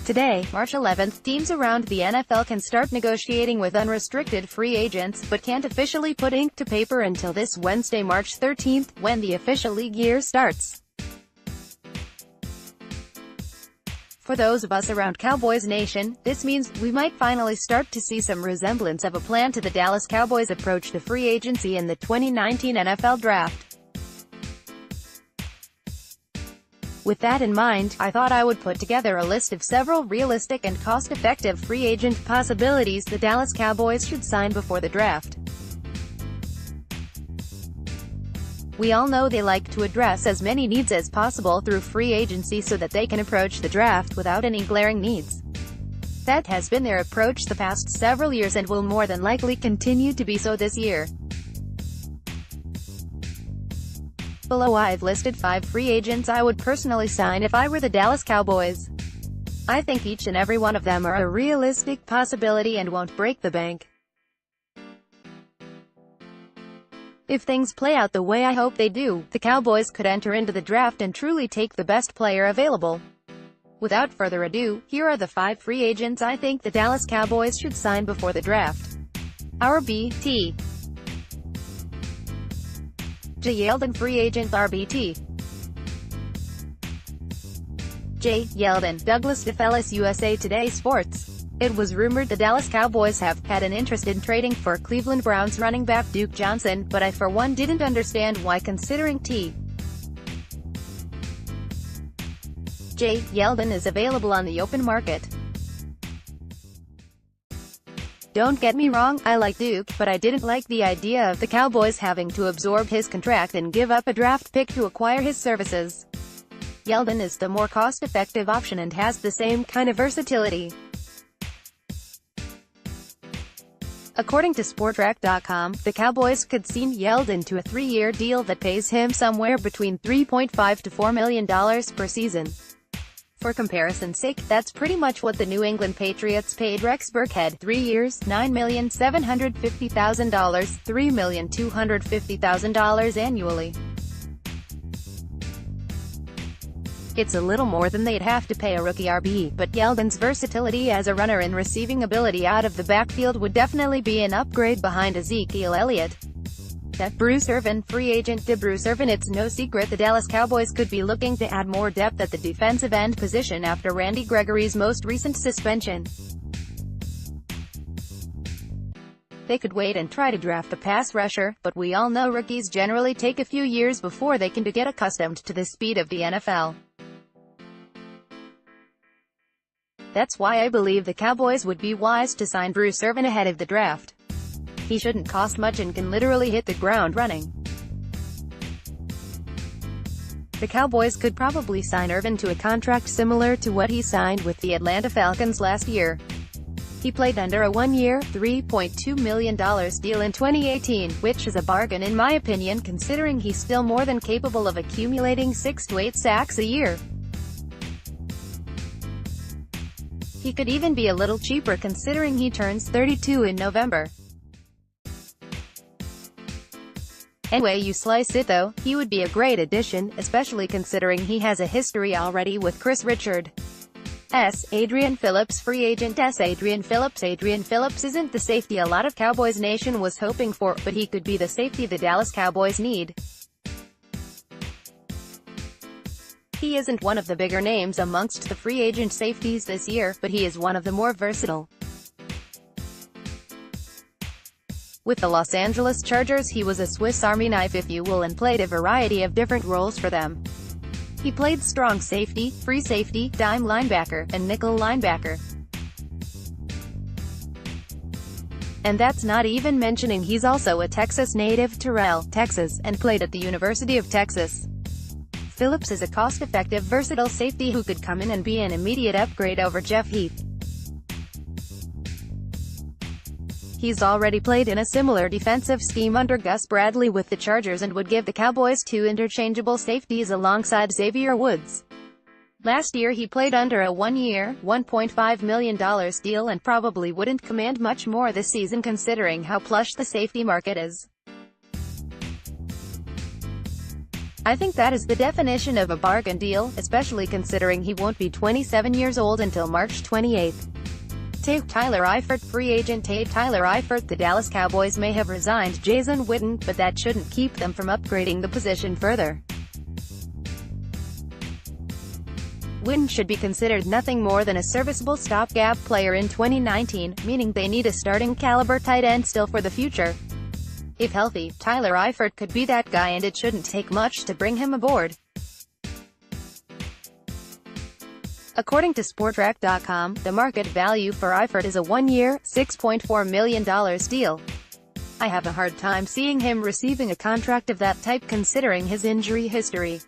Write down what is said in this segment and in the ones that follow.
Today, March 11th, teams around the NFL can start negotiating with unrestricted free agents, but can't officially put ink to paper until this Wednesday, March 13th, when the official league year starts. For those of us around Cowboys Nation, this means we might finally start to see some resemblance of a plan to the Dallas Cowboys' approach to free agency in the 2019 NFL Draft. With that in mind, I thought I would put together a list of several realistic and cost-effective free agent possibilities the Dallas Cowboys should sign before the draft. We all know they like to address as many needs as possible through free agency so that they can approach the draft without any glaring needs. That has been their approach the past several years and will more than likely continue to be so this year. Below I've listed 5 free agents I would personally sign if I were the Dallas Cowboys. I think each and every one of them are a realistic possibility and won't break the bank. If things play out the way I hope they do, the Cowboys could enter into the draft and truly take the best player available. Without further ado, here are the 5 free agents I think the Dallas Cowboys should sign before the draft. RBT. J. Yeldon, free agent, RBT. J. Yeldon, Douglas DeFellis, USA Today Sports. It was rumored the Dallas Cowboys have had an interest in trading for Cleveland Browns running back Duke Johnson, but I for one didn't understand why, considering T. J. Yeldon is available on the open market. Don't get me wrong, I like Duke, but I didn't like the idea of the Cowboys having to absorb his contract and give up a draft pick to acquire his services. Yeldon is the more cost-effective option and has the same kind of versatility. According to Spotrac.com, the Cowboys could sign Yeldon to a 3-year deal that pays him somewhere between $3.5 to $4 million per season. For comparison's sake, that's pretty much what the New England Patriots paid Rex Burkhead, 3 years, $9,750,000, $3,250,000 annually. It's a little more than they'd have to pay a rookie RB, but Yeldon's versatility as a runner and receiving ability out of the backfield would definitely be an upgrade behind Ezekiel Elliott. That Bruce Irvin, free agent to Bruce Irvin. It's no secret the Dallas Cowboys could be looking to add more depth at the defensive end position after Randy Gregory's most recent suspension. They could wait and try to draft a pass rusher, but we all know rookies generally take a few years before they can get accustomed to the speed of the NFL. That's why I believe the Cowboys would be wise to sign Bruce Irvin ahead of the draft. He shouldn't cost much and can literally hit the ground running. The Cowboys could probably sign Irvin to a contract similar to what he signed with the Atlanta Falcons last year. He played under a 1-year, $3.2 million deal in 2018, which is a bargain in my opinion considering he's still more than capable of accumulating 6 to 8 sacks a year. He could even be a little cheaper considering he turns 32 in November. Any way you slice it though, he would be a great addition, especially considering he has a history already with Chris Richard. Adrian Phillips, free agent. Adrian Phillips isn't the safety a lot of Cowboys Nation was hoping for, but he could be the safety the Dallas Cowboys need. He isn't one of the bigger names amongst the free agent safeties this year, but he is one of the more versatile. With the Los Angeles Chargers he was a Swiss Army knife if you will and played a variety of different roles for them. He played strong safety, free safety, dime linebacker, and nickel linebacker. And that's not even mentioning he's also a Texas native, Terrell, Texas, and played at the University of Texas. Phillips is a cost-effective, versatile safety who could come in and be an immediate upgrade over Jeff Heath. He's already played in a similar defensive scheme under Gus Bradley with the Chargers and would give the Cowboys 2 interchangeable safeties alongside Xavier Woods. Last year he played under a 1-year, $1.5 million deal and probably wouldn't command much more this season considering how plush the safety market is. I think that is the definition of a bargain deal, especially considering he won't be 27 years old until March 28. Take Tyler Eifert, free agent. Take Tyler Eifert. The Dallas Cowboys may have resigned Jason Witten, but that shouldn't keep them from upgrading the position further. Witten should be considered nothing more than a serviceable stopgap player in 2019, meaning they need a starting caliber tight end still for the future. If healthy, Tyler Eifert could be that guy, and it shouldn't take much to bring him aboard. According to Spotrac.com, the market value for Eifert is a one-year, $6.4 million deal. I have a hard time seeing him receiving a contract of that type considering his injury history.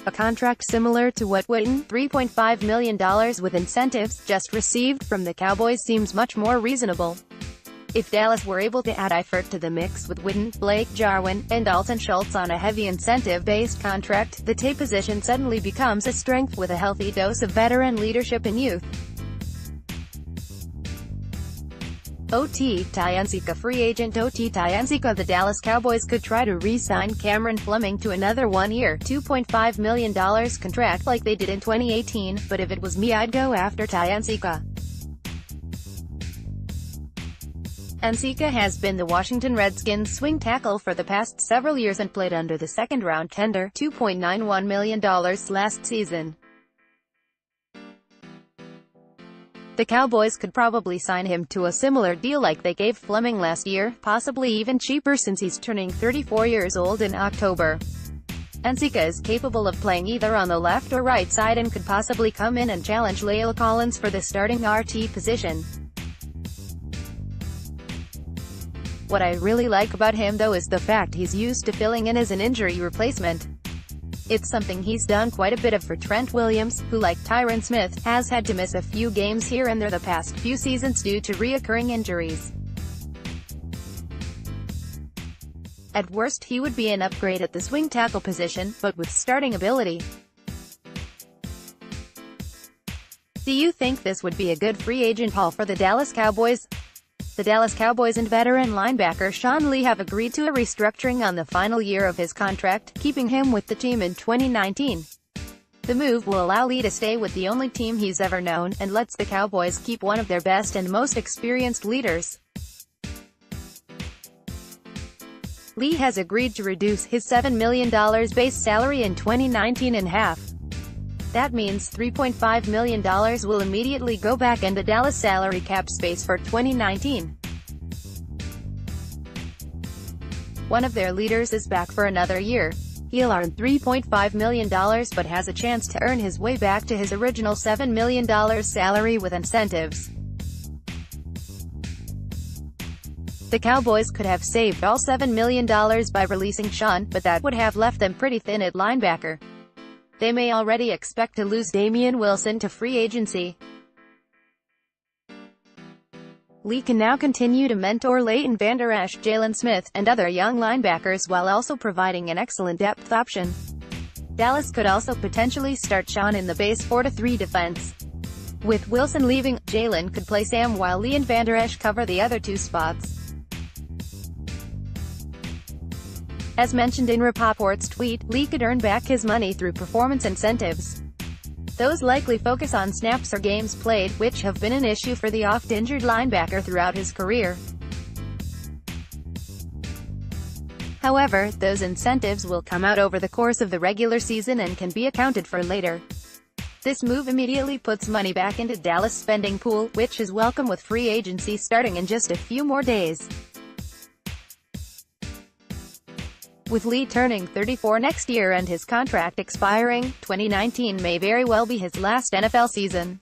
A contract similar to what Witten, $3.5 million with incentives, just received from the Cowboys seems much more reasonable. If Dallas were able to add Eifert to the mix with Witten, Blake Jarwin, and Dalton Schultz on a heavy incentive-based contract, the tight position suddenly becomes a strength with a healthy dose of veteran leadership and youth. O.T. Tyenzika, free agent. O.T. Tyenzika. The Dallas Cowboys could try to re-sign Cameron Fleming to another one-year, $2.5 million contract like they did in 2018, but if it was me I'd go after Tyenzika. Tyenzika has been the Washington Redskins swing tackle for the past several years and played under the second-round tender, $2.91 million last season. The Cowboys could probably sign him to a similar deal like they gave Fleming last year, possibly even cheaper since he's turning 34 years old in October. Tyenzika is capable of playing either on the left or right side and could possibly come in and challenge La'el Collins for the starting RT position. What I really like about him though is the fact he's used to filling in as an injury replacement. It's something he's done quite a bit of for Trent Williams, who like Tyron Smith, has had to miss a few games here and there the past few seasons due to reoccurring injuries. At worst he would be an upgrade at the swing tackle position, but with starting ability. Do you think this would be a good free agent haul for the Dallas Cowboys? The Dallas Cowboys and veteran linebacker Sean Lee have agreed to a restructuring on the final year of his contract, keeping him with the team in 2019. The move will allow Lee to stay with the only team he's ever known, and lets the Cowboys keep one of their best and most experienced leaders. Lee has agreed to reduce his $7 million base salary in 2019 in half. That means $3.5 million will immediately go back into Dallas' salary cap space for 2019. One of their leaders is back for another year. He'll earn $3.5 million but has a chance to earn his way back to his original $7 million salary with incentives. The Cowboys could have saved all $7 million by releasing Sean, but that would have left them pretty thin at linebacker. They may already expect to lose Damian Wilson to free agency. Lee can now continue to mentor Leighton Vander Esch, Jalen Smith, and other young linebackers while also providing an excellent depth option. Dallas could also potentially start Sean in the base 4-3 defense. With Wilson leaving, Jalen could play Sam while Lee and Vander Esch cover the other two spots. As mentioned in Rapoport's tweet, Lee could earn back his money through performance incentives. Those likely focus on snaps or games played, which have been an issue for the oft-injured linebacker throughout his career. However, those incentives will come out over the course of the regular season and can be accounted for later. This move immediately puts money back into Dallas' spending pool, which is welcome with free agency starting in just a few more days. With Lee turning 34 next year and his contract expiring, 2019 may very well be his last NFL season.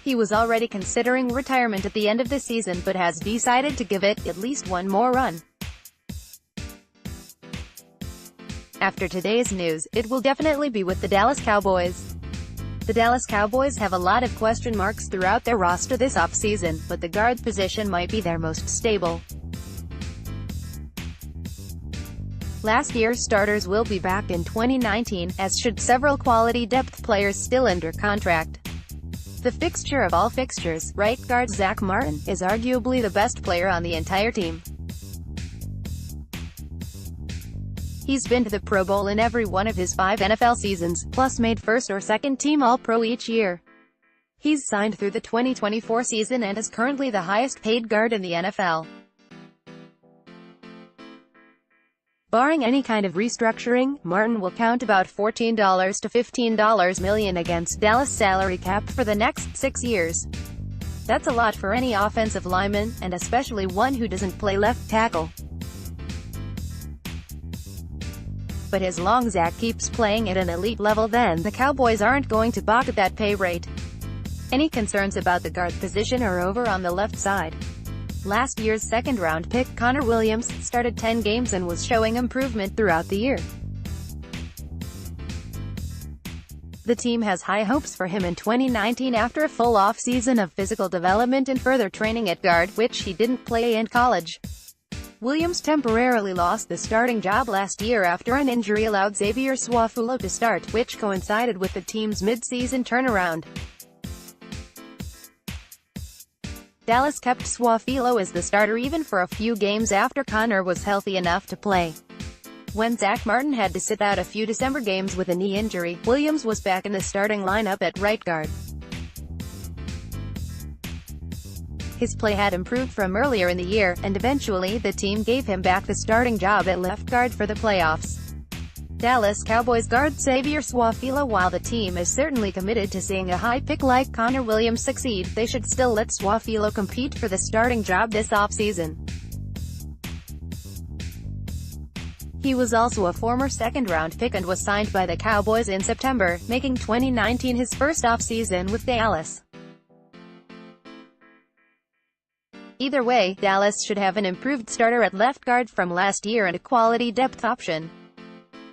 He was already considering retirement at the end of the season but has decided to give it at least one more run. After today's news, it will definitely be with the Dallas Cowboys. The Dallas Cowboys have a lot of question marks throughout their roster this offseason, but the guard position might be their most stable. Last year's starters will be back in 2019, as should several quality depth players still under contract. The fixture of all fixtures, right guard Zach Martin, is arguably the best player on the entire team. He's been to the Pro Bowl in every one of his 5 NFL seasons, plus made first or second team All-Pro each year. He's signed through the 2024 season and is currently the highest-paid guard in the NFL. Barring any kind of restructuring, Martin will count about $14 to $15 million against Dallas' salary cap for the next 6 years. That's a lot for any offensive lineman, and especially one who doesn't play left tackle. But as long as Zach keeps playing at an elite level, then the Cowboys aren't going to balk at that pay rate. Any concerns about the guard position are over on the left side. Last year's second-round pick Connor Williams started 10 games and was showing improvement throughout the year. The team has high hopes for him in 2019 after a full off-season of physical development and further training at guard, which he didn't play in college. Williams temporarily lost the starting job last year after an injury allowed Xavier Su'a-Filo to start, which coincided with the team's mid-season turnaround. Dallas kept Su'a-Filo as the starter even for a few games after Connor was healthy enough to play. When Zach Martin had to sit out a few December games with a knee injury, Williams was back in the starting lineup at right guard. His play had improved from earlier in the year, and eventually the team gave him back the starting job at left guard for the playoffs. Dallas Cowboys guard Xavier Su'a-Filo. While the team is certainly committed to seeing a high pick like Connor Williams succeed, they should still let Su'a-Filo compete for the starting job this offseason. He was also a former second-round pick and was signed by the Cowboys in September, making 2019 his first offseason with Dallas. Either way, Dallas should have an improved starter at left guard from last year and a quality depth option.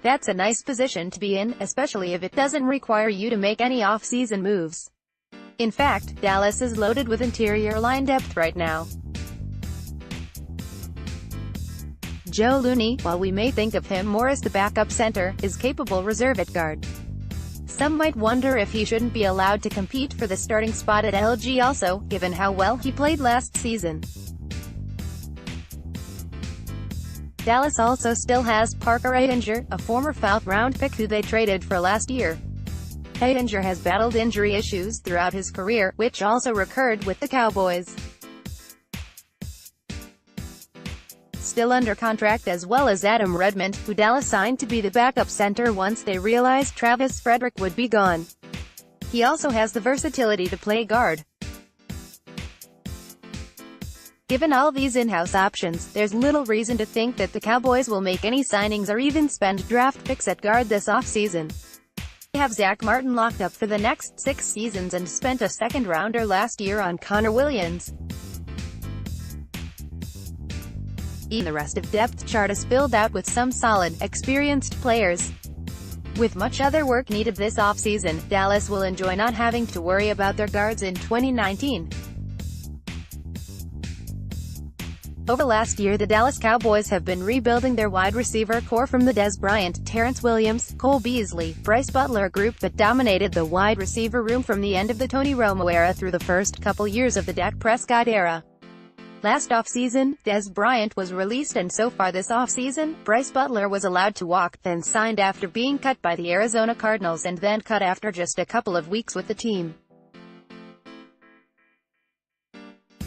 That's a nice position to be in, especially if it doesn't require you to make any off-season moves. In fact, Dallas is loaded with interior line depth right now. Joe Looney, while we may think of him more as the backup center, is capable reserve at guard. Some might wonder if he shouldn't be allowed to compete for the starting spot at LG also, given how well he played last season. Dallas also still has Parker Ehlinger, a former fourth-round pick who they traded for last year. Ehlinger has battled injury issues throughout his career, which also recurred with the Cowboys. Still under contract, as well as Adam Redmond, who Dallas signed to be the backup center once they realized Travis Frederick would be gone. He also has the versatility to play guard. Given all these in-house options, there's little reason to think that the Cowboys will make any signings or even spend draft picks at guard this offseason. They have Zach Martin locked up for the next 6 seasons and spent a second-rounder last year on Connor Williams. Even the rest of depth chart is filled out with some solid, experienced players. With much other work needed this offseason, Dallas will enjoy not having to worry about their guards in 2019. Over the last year, the Dallas Cowboys have been rebuilding their wide receiver core from the Dez Bryant, Terrence Williams, Cole Beasley, Bryce Butler group that dominated the wide receiver room from the end of the Tony Romo era through the first couple years of the Dak Prescott era. Last offseason, Dez Bryant was released, and so far this offseason, Bryce Butler was allowed to walk, then signed after being cut by the Arizona Cardinals and then cut after just a couple of weeks with the team.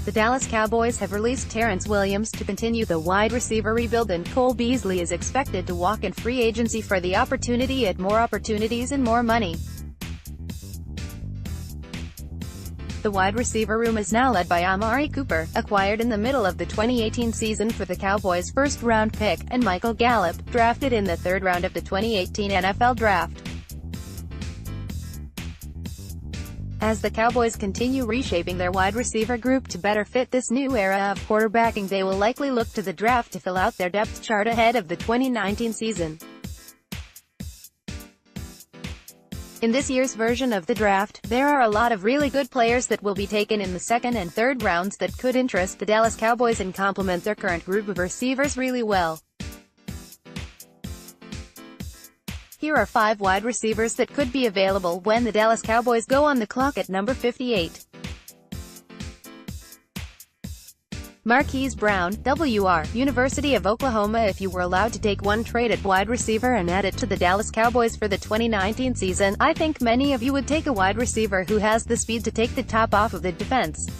The Dallas Cowboys have released Terrence Williams to continue the wide receiver rebuild, and Cole Beasley is expected to walk in free agency for the opportunity at more opportunities and more money. The wide receiver room is now led by Amari Cooper, acquired in the middle of the 2018 season for the Cowboys' first-round pick, and Michael Gallup, drafted in the third round of the 2018 NFL Draft. As the Cowboys continue reshaping their wide receiver group to better fit this new era of quarterbacking, they will likely look to the draft to fill out their depth chart ahead of the 2019 season. In this year's version of the draft, there are a lot of really good players that will be taken in the second and third rounds that could interest the Dallas Cowboys and complement their current group of receivers really well. Here are 5 wide receivers that could be available when the Dallas Cowboys go on the clock at number 58. Marquise Brown, WR, University of Oklahoma. If you were allowed to take one trade at wide receiver and add it to the Dallas Cowboys for the 2019 season, I think many of you would take a wide receiver who has the speed to take the top off of the defense.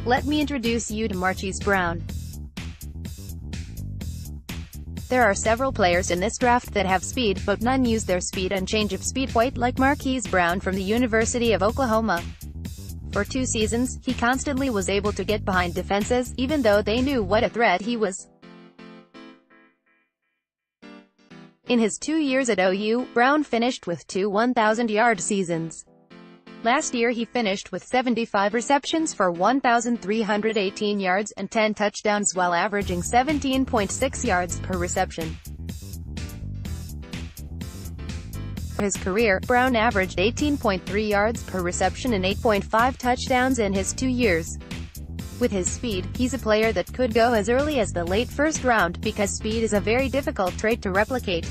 Let me introduce you to Marquise Brown. There are several players in this draft that have speed, but none use their speed and change of speed quite like Marquise Brown from the University of Oklahoma. For 2 seasons, he constantly was able to get behind defenses, even though they knew what a threat he was. In his 2 years at OU, Brown finished with 2 1,000-yard seasons. Last year he finished with 75 receptions for 1,318 yards and 10 touchdowns while averaging 17.6 yards per reception. For his career, Brown averaged 18.3 yards per reception and 8.5 touchdowns in his 2 years. With his speed, he's a player that could go as early as the late first round, because speed is a very difficult trait to replicate.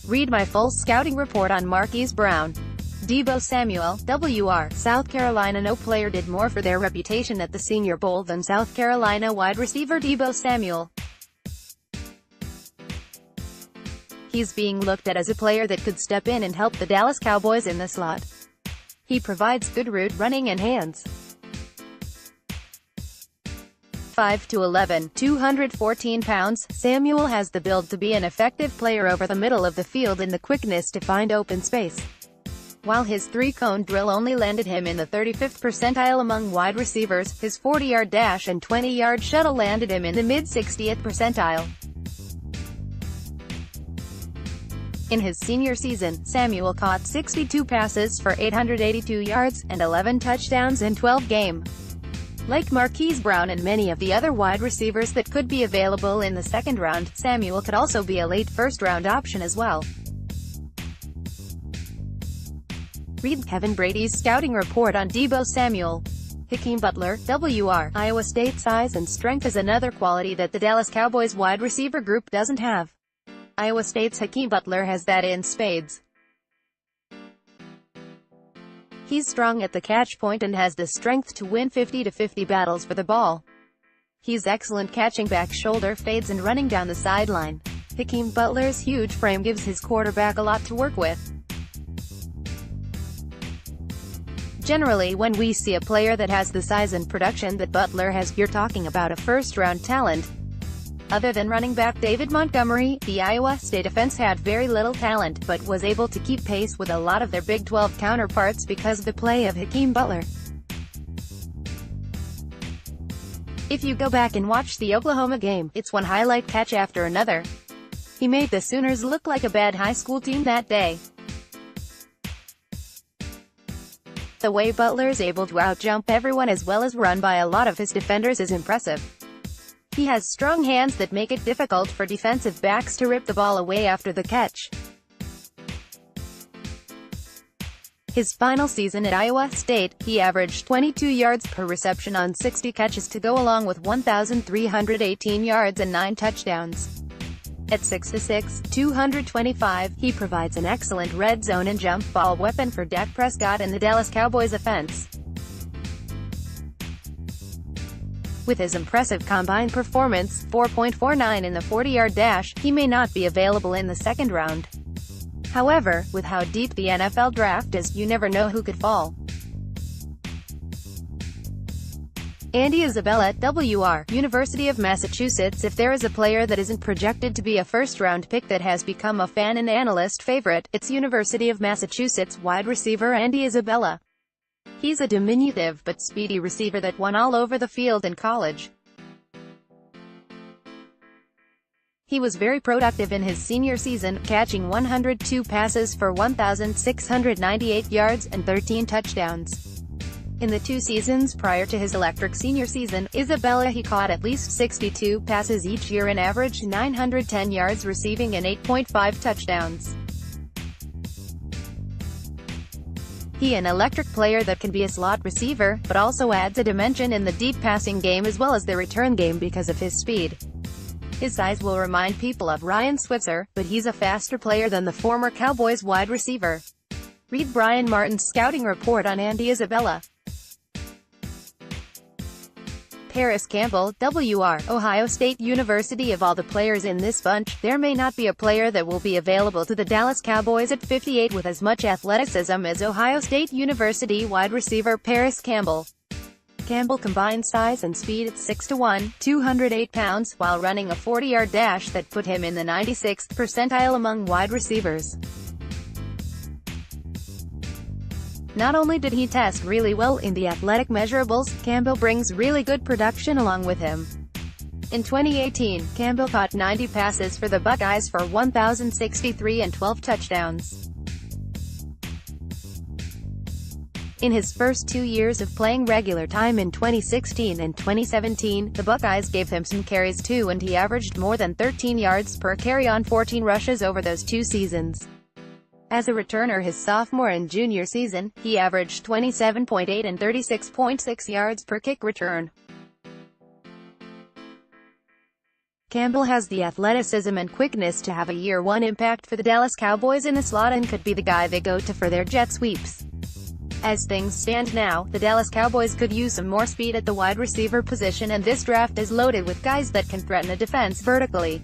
Read my full scouting report on Marquise Brown. Deebo Samuel, WR, South Carolina. No player did more for their reputation at the Senior Bowl than South Carolina wide receiver Deebo Samuel. He's being looked at as a player that could step in and help the Dallas Cowboys in the slot. He provides good route running and hands. 5'11", 214 pounds, Samuel has the build to be an effective player over the middle of the field and the quickness to find open space. While his 3-cone drill only landed him in the 35th percentile among wide receivers, his 40-yard dash and 20-yard shuttle landed him in the mid-60th percentile. In his senior season, Samuel caught 62 passes for 882 yards, and 11 touchdowns in 12 games. Like Marquise Brown and many of the other wide receivers that could be available in the second round, Samuel could also be a late first-round option as well. Read Kevin Brady's scouting report on Deebo Samuel. Hakeem Butler, WR, Iowa State. Size and strength is another quality that the Dallas Cowboys wide receiver group doesn't have. Iowa State's Hakeem Butler has that in spades. He's strong at the catch point and has the strength to win 50-50 battles for the ball. He's excellent catching back shoulder fades and running down the sideline. Hakeem Butler's huge frame gives his quarterback a lot to work with. Generally, when we see a player that has the size and production that Butler has, you're talking about a first-round talent. Other than running back David Montgomery, the Iowa State offense had very little talent, but was able to keep pace with a lot of their Big 12 counterparts because of the play of Hakeem Butler. If you go back and watch the Oklahoma game, it's one highlight catch after another. He made the Sooners look like a bad high school team that day. The way Butler's able to outjump everyone as well as run by a lot of his defenders is impressive. He has strong hands that make it difficult for defensive backs to rip the ball away after the catch. His final season at Iowa State, he averaged 22 yards per reception on 60 catches to go along with 1,318 yards and 9 touchdowns. At 6'6", 225, he provides an excellent red zone and jump ball weapon for Dak Prescott and the Dallas Cowboys offense. With his impressive combine performance, 4.49 in the 40-yard dash, he may not be available in the second round. However, with how deep the NFL draft is, you never know who could fall. Andy Isabella, WR, University of Massachusetts. If there is a player that isn't projected to be a first-round pick that has become a fan and analyst favorite, it's University of Massachusetts wide receiver Andy Isabella. He's a diminutive but speedy receiver that won all over the field in college. He was very productive in his senior season, catching 102 passes for 1,698 yards and 13 touchdowns. In the 2 seasons prior to his electric senior season, Isabella he caught at least 62 passes each year and averaged 910 yards receiving and 8.5 touchdowns. He's an electric player that can be a slot receiver, but also adds a dimension in the deep passing game as well as the return game because of his speed. His size will remind people of Ryan Switzer, but he's a faster player than the former Cowboys wide receiver. Read Brian Martin's scouting report on Andy Isabella. Paris Campbell, WR, Ohio State University. Of all the players in this bunch, there may not be a player that will be available to the Dallas Cowboys at 58 with as much athleticism as Ohio State University wide receiver Paris Campbell. Campbell combined size and speed at 6'1", 208 pounds, while running a 40-yard dash that put him in the 96th percentile among wide receivers. Not only did he test really well in the athletic measurables, Campbell brings really good production along with him. In 2018, Campbell caught 90 passes for the Buckeyes for 1,063 and 12 touchdowns. In his first 2 years of playing regular time in 2016 and 2017, the Buckeyes gave him some carries too, and he averaged more than 13 yards per carry on 14 rushes over those 2 seasons. As a returner his sophomore and junior season, he averaged 27.8 and 36.6 yards per kick return. Campbell has the athleticism and quickness to have a year one impact for the Dallas Cowboys in the slot and could be the guy they go to for their jet sweeps. As things stand now, the Dallas Cowboys could use some more speed at the wide receiver position, and this draft is loaded with guys that can threaten a defense vertically.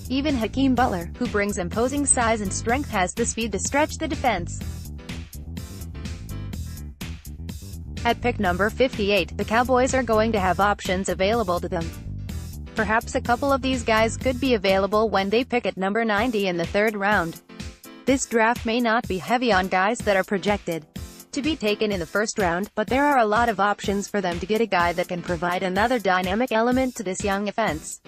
Even Hakeem Butler, who brings imposing size and strength, has the speed to stretch the defense. At pick number 58, the Cowboys are going to have options available to them. Perhaps a couple of these guys could be available when they pick at number 90 in the 3rd round. This draft may not be heavy on guys that are projected to be taken in the 1st round, but there are a lot of options for them to get a guy that can provide another dynamic element to this young offense.